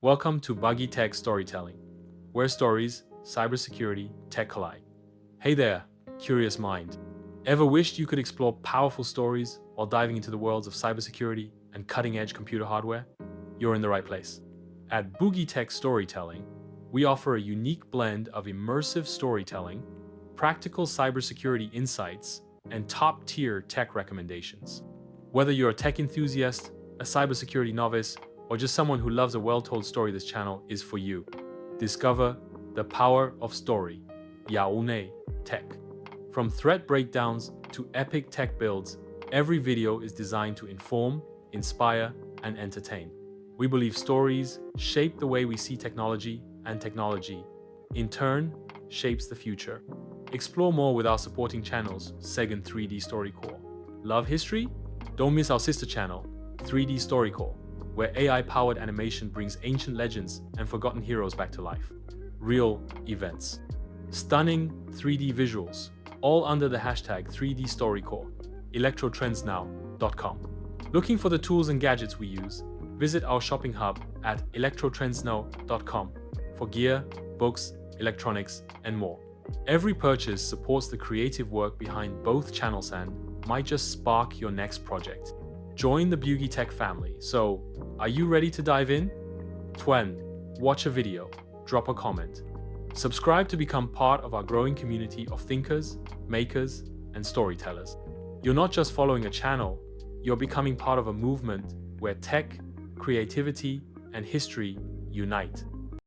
Welcome to Buggy Tech Storytelling, where stories, cybersecurity, tech collide. Hey there, curious mind. Ever wished you could explore powerful stories while diving into the worlds of cybersecurity and cutting-edge computer hardware? You're in the right place. At Boogie Tech Storytelling, we offer a unique blend of immersive storytelling, practical cybersecurity insights, and top-tier tech recommendations. Whether you're a tech enthusiast, a cybersecurity novice, or just someone who loves a well-told story, this channel is for you. Discover the power of story, Yaone Tech. From threat breakdowns to epic tech builds, every video is designed to inform, inspire, and entertain. We believe stories shape the way we see technology, and technology, in turn, shapes the future. Explore more with our supporting channels, Second 3D StoryCore. Love history? Don't miss our sister channel, 3D StoryCore, where AI-powered animation brings ancient legends and forgotten heroes back to life. Real events. Stunning 3D visuals, all under the hashtag 3D StoryCore. electrotrendsnow.com. Looking for the tools and gadgets we use? Visit our shopping hub at electrotrendsnow.com for gear, books, electronics, and more. Every purchase supports the creative work behind both channels and might just spark your next project. Join the Buggy Tech family. So, are you ready to dive in? Watch a video, drop a comment. Subscribe to become part of our growing community of thinkers, makers, and storytellers. You're not just following a channel, you're becoming part of a movement where tech, creativity, and history unite.